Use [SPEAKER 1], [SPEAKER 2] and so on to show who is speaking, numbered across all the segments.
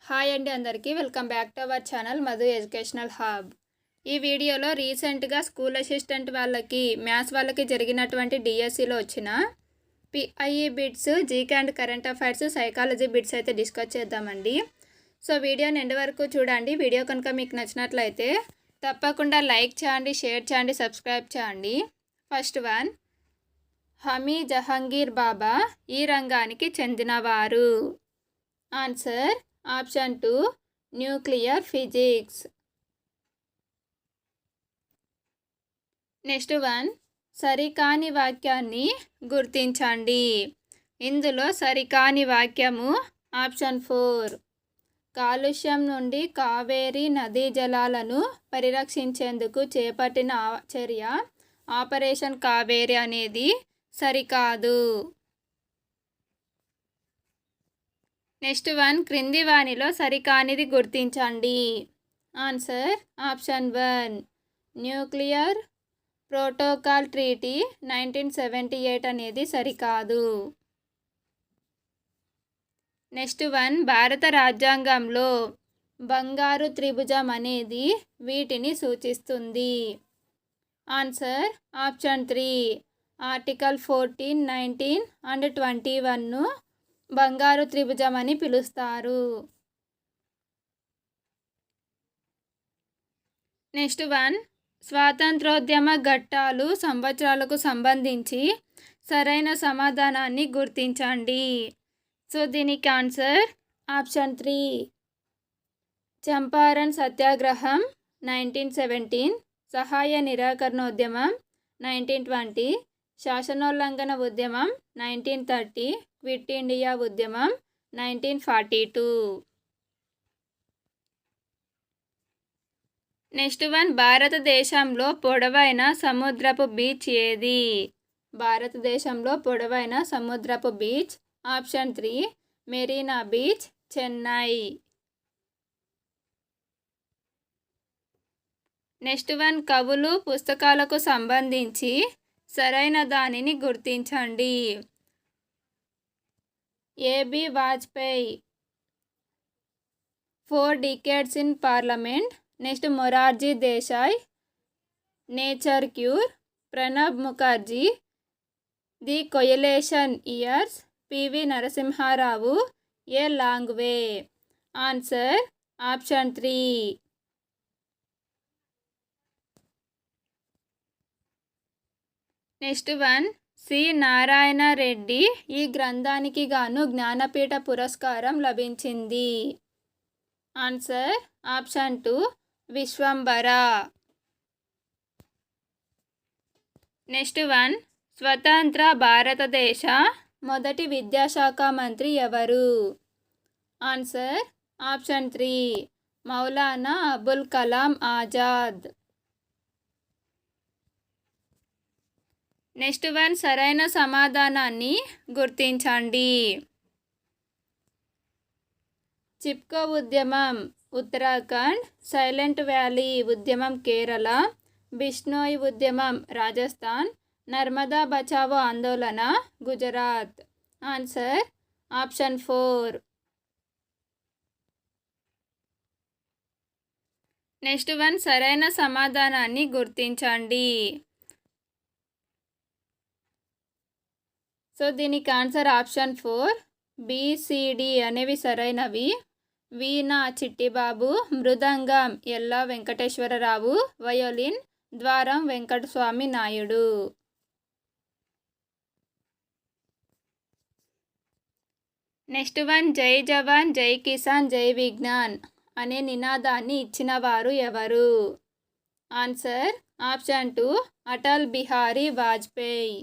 [SPEAKER 1] Hi అండి అందరికీ welcome back to our channel Madhu educational hub. ఈ వీడియోలో రీసెంట్గా స్కూల్ అసిస్టెంట్ వాళ్ళకి మ్యాథ్స్ వాళ్ళకి జరిగినటువంటి డిఎస్సిలో వచ్చిన PIE bits, GK and current affairs, psychology bits అయితే డిస్కస్ చేద్దామండి. సో వీడియోని ఎండ్ వరకు చూడండి. వీడియో కనుక మీకు నచ్చినట్లయితే తప్పకుండా లైక్ చేయండి, షేర్ చేయండి, సబ్స్క్రైబ్ చేయండి. ఫస్ట్ వన్, హమీ జహంగీర్ బాబా ఈ రంగానికి చెందినవారు. Answer option 2 nuclear physics. Next one, సరికాని వాక్యాన్ని గుర్తించండి. ఇందులో సరికాని వాక్యము ఆప్షన్ 4, కాలుష్యం నుండి కావేరీ నదీ జలాలను పరిరక్షించేందుకు చేపట్టిన చర్య ఆపరేషన్ కావేరీ అనేది సరికాదు. నెక్స్ట్ వన్, క్రింది వానిలో సరికానిది గుర్తించండి. Answer option 1 nuclear protocol treaty 1978 అనేది సరికాదు. నెక్స్ట్ వన్, భారత రాజ్యాంగంలో బంగారు త్రిభుజం అనేది వీటిని సూచిస్తుంది. ఆన్సర్ ఆప్షన్ 3 ఆర్టికల్ 14, 19 అండ్ 21ను బంగారు త్రిభుజం అని పిలుస్తారు. నెక్స్ట్ వన్, స్వాతంత్రోద్యమ ఘట్టాలు సంవత్సరాలకు సంబంధించి సరైన సమాధానాన్ని గుర్తించండి. సో దీనికి ఆన్సర్ ఆప్షన్ 3 చంపారన్ సత్యాగ్రహం 1917, సహాయ నిరాకరణోద్యమం 1920, శాసనోల్లంఘన ఉద్యమం 1930, క్విట్ ఇండియా ఉద్యమం 1942. నెక్స్ట్ వన్, భారతదేశంలో పొడవైన సముద్రపు బీచ్ ఏది? భారతదేశంలో పొడవైన సముద్రపు beach option 3 Marina beach, Chennai. Next one, కవులు పుస్తకాలకు సంబంధించి సరైన దానిని గుర్తించండి. A B Vajpayee 4 decades in parliament. Next Morarji Desai nature cure, Pranab Mukherjee the coalition years, P V Narasimha Rao a long way. Answer option 3. Next one, C Narayana Reddy ఈ గ్రంథానికి గాను జ్ఞానపీఠ పురస్కారం లభించింది. Answer option 2 Vishwambhara. Next one, స్వతంత్ర భారతదేశ మొదటి విద్యాశాఖ మంత్రి ఎవరు? Answer option 3 Maulana Abul Kalam Azad. Next one, సరైన సమాధానాన్ని గుర్తించండి. చిప్కో ఉద్యమం ఉత్తరాఖండ్, సైలెంట్ వ్యాలీ ఉద్యమం కేరళ, బిష్నోయ్ ఉద్యమం రాజస్థాన్, నర్మదా బచావో ఆందోళన Gujarat. Answer option 4. Next one, సరైన సమాధానాన్ని గుర్తించండి. సో దీనికి ఆన్సర్ ఆప్షన్ 4 బిసిడి అనేవి సరైనవి. వీణ చిట్టిబాబు, మృదంగం ఎల్లా వెంకటేశ్వరరావు, వయోలిన్ ద్వారం వెంకటస్వామి నాయుడు. నెక్స్ట్ వన్, జై జవాన్ జై కిసాన్ జై విజ్ఞాన్ అనే నినాదాన్ని ఇచ్చిన వారు ఎవరు? Answer option 2 Atal Bihari Vajpayee.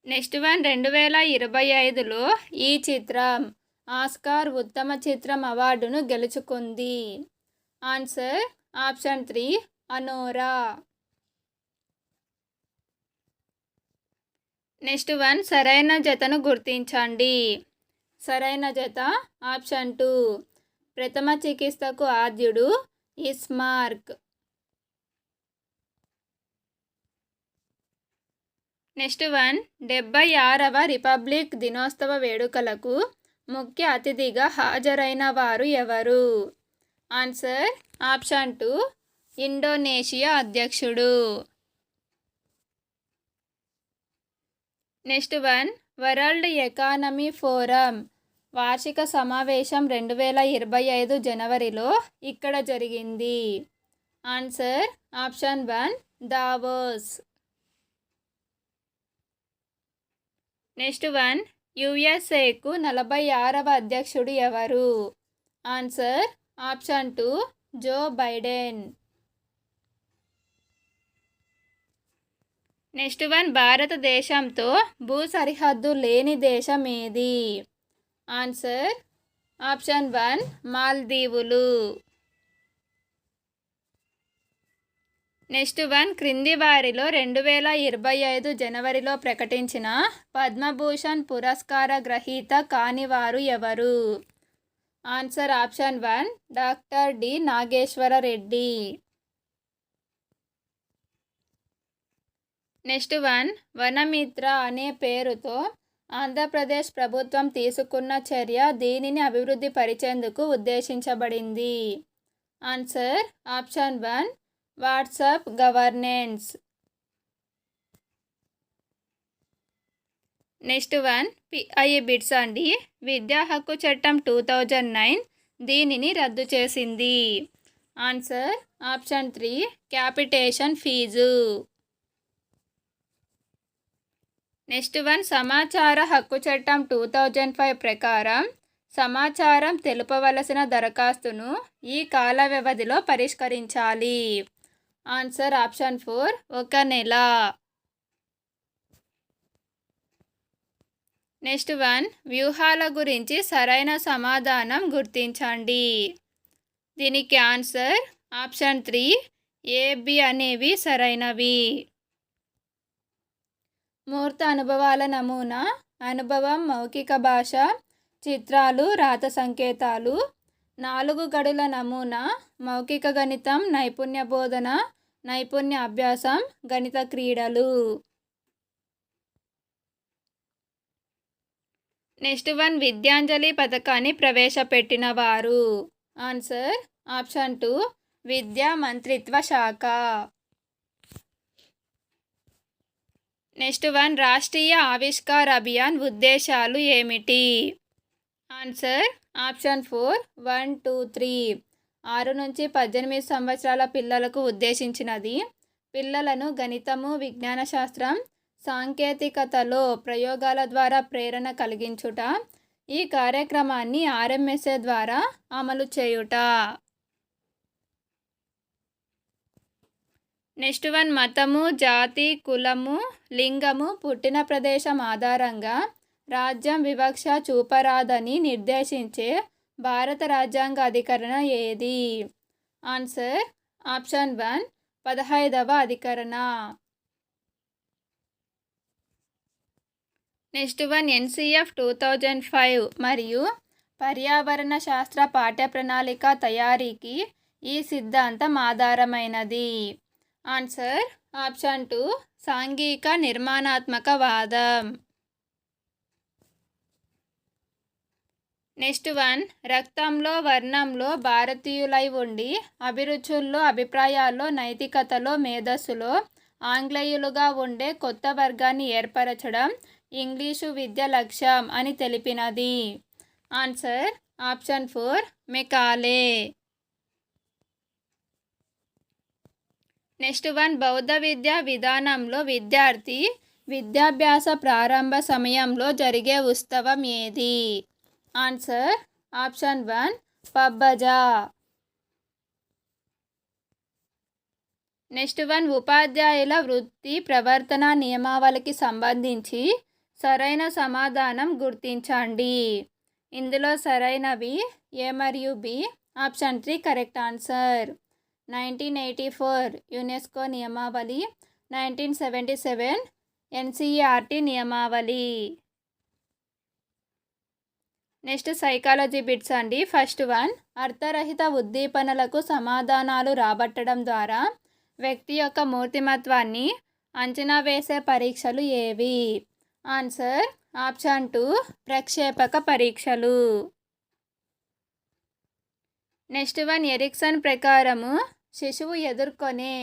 [SPEAKER 1] Next one, 2025లో ఈ చిత్రం ఆస్కార్ ఉత్తమ చిత్రం అవార్డును గెలుచుకుంది. Answer option 3 Anora. Next one, సరైన జతను గుర్తించండి. సరైన జత ఆప్షన్ 2 ప్రథమ చికిత్సకు ఆద్యుడు ఇస్మార్క్. నెక్స్ట్ వన్ 76వ రిపబ్లిక్ దినోత్సవ వేడుకలకు ముఖ్య అతిథిగా హాజరైన వారు ఎవరు? ఆన్సర్ ఆప్షన్ 2 ఇండోనేషియా అధ్యక్షుడు. Next one World Economic Forum వార్షిక సమావేశం 2025 జనవరిలో ఇక్కడ జరిగింది. Answer option 1 Davos. Next one యుఎస్ఏకు 46వ అధ్యక్షుడు ఎవరు? Answer option 2 Joe Biden. Next one భారతదేశంతో భూ సరిహద్దు లేని దేశం ఏది? ఆన్సర్ ఆప్షన్ 1 మాల్దీవులు. నెక్స్ట్ వన్ క్రింది వారిలో 2025 జనవరిలో ప్రకటించిన పద్మభూషణ్ పురస్కార గ్రహీత కానివారు ఎవరు? Answer option 1 doctor D Nageswara Reddy. Next one Vanamitra అనే పేరుతో ఆంధ్రప్రదేశ్ ప్రభుత్వం తీసుకున్న చర్య దీనిని అభివృద్ధి పరిచేందుకు ఉద్దేశించబడింది. Answer option 1 WhatsApp governance. Next one PIA bits అండి. విద్యా హక్కు చట్టం 2009 దీనిని రద్దు చేసింది. Answer option 3 capitation fee. Next one సమాచార హక్కు చట్టం 2005 ప్రకారం సమాచారం తెలుపవలసిన దరఖాస్తును ఈ కాల వ్యవధిలో పరిష్కరించాలి. ఆన్సర్ ఆప్షన్ 4 1 నెల. నెక్స్ట్ వన్ వ్యూహాల గురించి సరైన సమాధానం గుర్తించండి. దీనికి ఆన్సర్ ఆప్షన్ 3 AB అనేవి సరైనవి. మూర్త అనుభవాల నమూనా అనుభవం మౌఖిక భాష చిత్రాలు రాత సంకేతాలు. 4 గడుల నమూనా మౌఖిక గణితం నైపుణ్య బోధన నైపుణ్య అభ్యాసం గణిత క్రీడలు. నెక్స్ట్ వన్ విద్యాంజలి పథకాన్ని ప్రవేశపెట్టిన వారు? ఆన్సర్ ఆప్షన్ 2 విద్యా మంత్రిత్వ శాఖ. నెక్స్ట్ వన్ రాష్ట్రీయ ఆవిష్కార్ అభియాన్ ఉద్దేశాలు ఏమిటి? ఆన్సర్ ఆప్షన్ 4 1 2 3 6 నుంచి 18 సంవత్సరాల పిల్లలకు ఉద్దేశించినది. పిల్లలను గణితము విజ్ఞాన శాస్త్రం సాంకేతికతలో ప్రయోగాల ద్వారా ప్రేరణ కలిగించుట. ఈ కార్యక్రమాన్ని RMSA ద్వారా అమలు చేయుట. నెక్స్ట్ వన్ మతము జాతి కులము లింగము పుట్టిన ప్రదేశం ఆధారంగా రాజ్యం వివక్ష చూపరాదని నిర్దేశించే భారత రాజ్యాంగ అధికరణ ఏది? ఆన్సర్ ఆప్షన్ 1 15వ అధికరణ. నెక్స్ట్ వన్ NCF 2005 మరియు పర్యావరణ శాస్త్ర పాఠ్య ప్రణాళిక తయారీకి ఈ సిద్ధాంతం ఆధారమైనది. ఆన్సర్ ఆప్షన్ 2 సాంఘిక నిర్మాణాత్మకవాదం. నెక్స్ట్ వన్ రక్తంలో వర్ణంలో భారతీయులై ఉండి అభిరుచుల్లో అభిప్రాయాల్లో నైతికతలో మేధస్సులో ఆంగ్లేయులుగా ఉండే కొత్త వర్గాన్ని ఏర్పరచడం ఇంగ్లీషు విద్య లక్ష్యం అని తెలిపినది. Answer option 4 Macaulay. Next one బౌద్ధ విద్యా విధానంలో విద్యార్థి విద్యాభ్యాస ప్రారంభ సమయంలో జరిగే ఉత్సవం ఏది? Answer option 1 పబ్బజా. నెక్స్ట్ వన్ ఉపాధ్యాయుల వృత్తి ప్రవర్తన నియమావళికి సంబంధించి సరైన సమాధానం గుర్తించండి. ఇందులో సరైనవి A మరియు B. Option 3 correct answer. 1984 UNESCO నియమావళి 1977 NCERT నియమావళి. నెక్స్ట్ సైకాలజీ బిట్స్ అండి. ఫస్ట్ వన్ అర్థరహిత ఉద్దీపనలకు సమాధానాలు రాబట్టడం ద్వారా వ్యక్తి యొక్క మూర్తిమత్వాన్ని అంచనా వేసే పరీక్షలు ఏవి? ఆన్సర్ ఆప్షన్ 2 ప్రక్షేపక పరీక్షలు. నెక్స్ట్ వన్, ఎరిక్సన్ ప్రకారము శిశువు ఎదుర్కొనే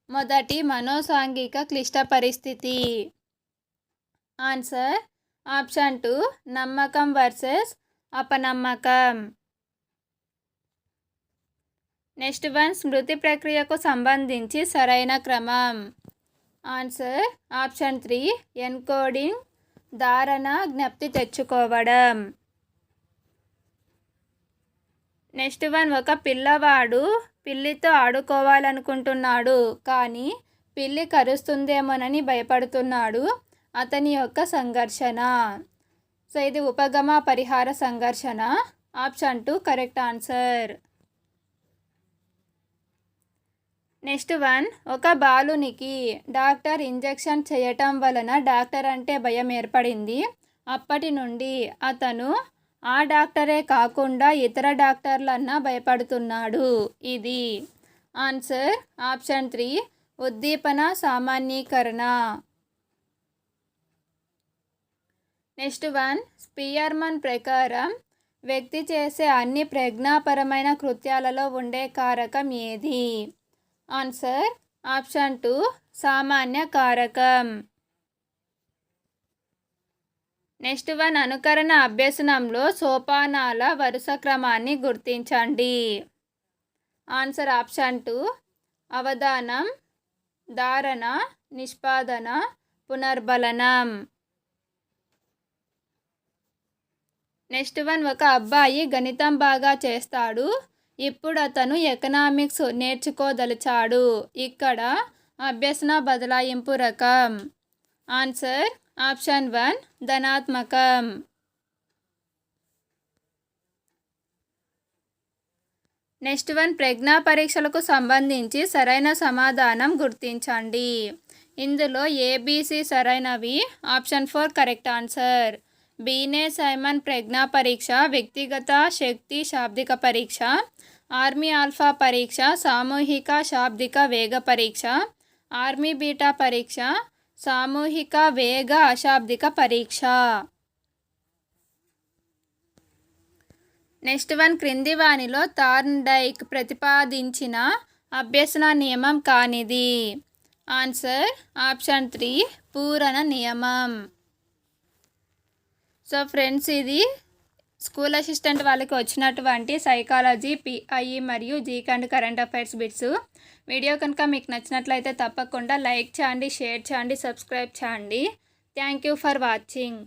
[SPEAKER 1] మొదటి మనోసాంఘిక క్లిష్ట పరిస్థితి. ఆన్సర్ ఆప్షన్ 2 నమ్మకం వర్సెస్ అపనమ్మకం. నెక్స్ట్ వన్, స్మృతి ప్రక్రియకు సంబంధించి సరైన క్రమం. ఆన్సర్ ఆప్షన్ 3 ఎన్కోడింగ్, ధారణ, జ్ఞప్తి తెచ్చుకోవడం. నెక్స్ట్ వన్, ఒక పిల్లవాడు పిల్లితో ఆడుకోవాలనుకుంటున్నాడు కానీ పిల్లి కరుస్తుందేమోనని భయపడుతున్నాడు. అతని యొక్క సంఘర్షణ. సో ఇది ఉపగమ పరిహార సంఘర్షణ. Option 2 correct answer. Next one, ఒక బాలునికి డాక్టర్ ఇంజెక్షన్ చేయటం వలన డాక్టర్ అంటే భయం ఏర్పడింది. అప్పటి నుండి అతను ఆ డాక్టరే కాకుండా ఇతర డాక్టర్లన్నా భయపడుతున్నాడు. ఇది ఆన్సర్ ఆప్షన్ 3 ఉద్దీపన సామాన్యీకరణ. నెక్స్ట్ వన్, స్పియర్మన్ ప్రకారం వ్యక్తి చేసే అన్ని ప్రజ్ఞాపరమైన కృత్యాలలో ఉండే కారకం ఏది? ఆన్సర్ ఆప్షన్ 2 సామాన్య కారకం. నెక్స్ట్ వన్, అనుకరణ అభ్యసనంలో సోపానాల వరుస క్రమాన్ని గుర్తించండి. ఆన్సర్ ఆప్షన్ 2 అవధానం, ధారణ, నిష్పాదన, పునర్బలనం. నెక్స్ట్ వన్, ఒక అబ్బాయి గణితం బాగా చేస్తాడు. ఇప్పుడు అతను ఎకనామిక్స్ నేర్చుకోదలిచాడు. ఇక్కడ అభ్యసన బదలాయింపు రకం. ఆన్సర్ ఆప్షన్ 1 ధనాత్మకం. నెక్స్ట్ వన్, ప్రజ్ఞా పరీక్షలకు సంబంధించి సరైన సమాధానం గుర్తించండి. ఇందులో ఏబిసి సరైనవి. Option 4 correct answer. Binet Simon ప్రజ్ఞా పరీక్ష, వ్యక్తిగత శక్తి శాబ్దిక పరీక్ష, ఆర్మీ ఆల్ఫా పరీక్ష, సామూహిక శాబ్దిక వేగ పరీక్ష, ఆర్మీ బీటా పరీక్ష, సామూహిక వేగ అశాబ్దిక పరీక్ష. నెక్స్ట్ వన్, క్రింది వానిలో థార్న్డైక్ ప్రతిపాదించిన అభ్యసన నియమం కానిది. ఆన్సర్ ఆప్షన్ 3 పూరణ నియమం. సో ఫ్రెండ్స్, ఇది స్కూల్ అసిస్టెంట్ వాళ్ళకి వచ్చినటువంటి సైకాలజీ, పిఐఈ మరియు GK and current affairs bits. Video కనుక మీకు నచ్చినట్లయితే తప్పకుండా లైక్ చేయండి, షేర్ చేయండి, సబ్స్క్రైబ్ చేయండి. Thank you for watching.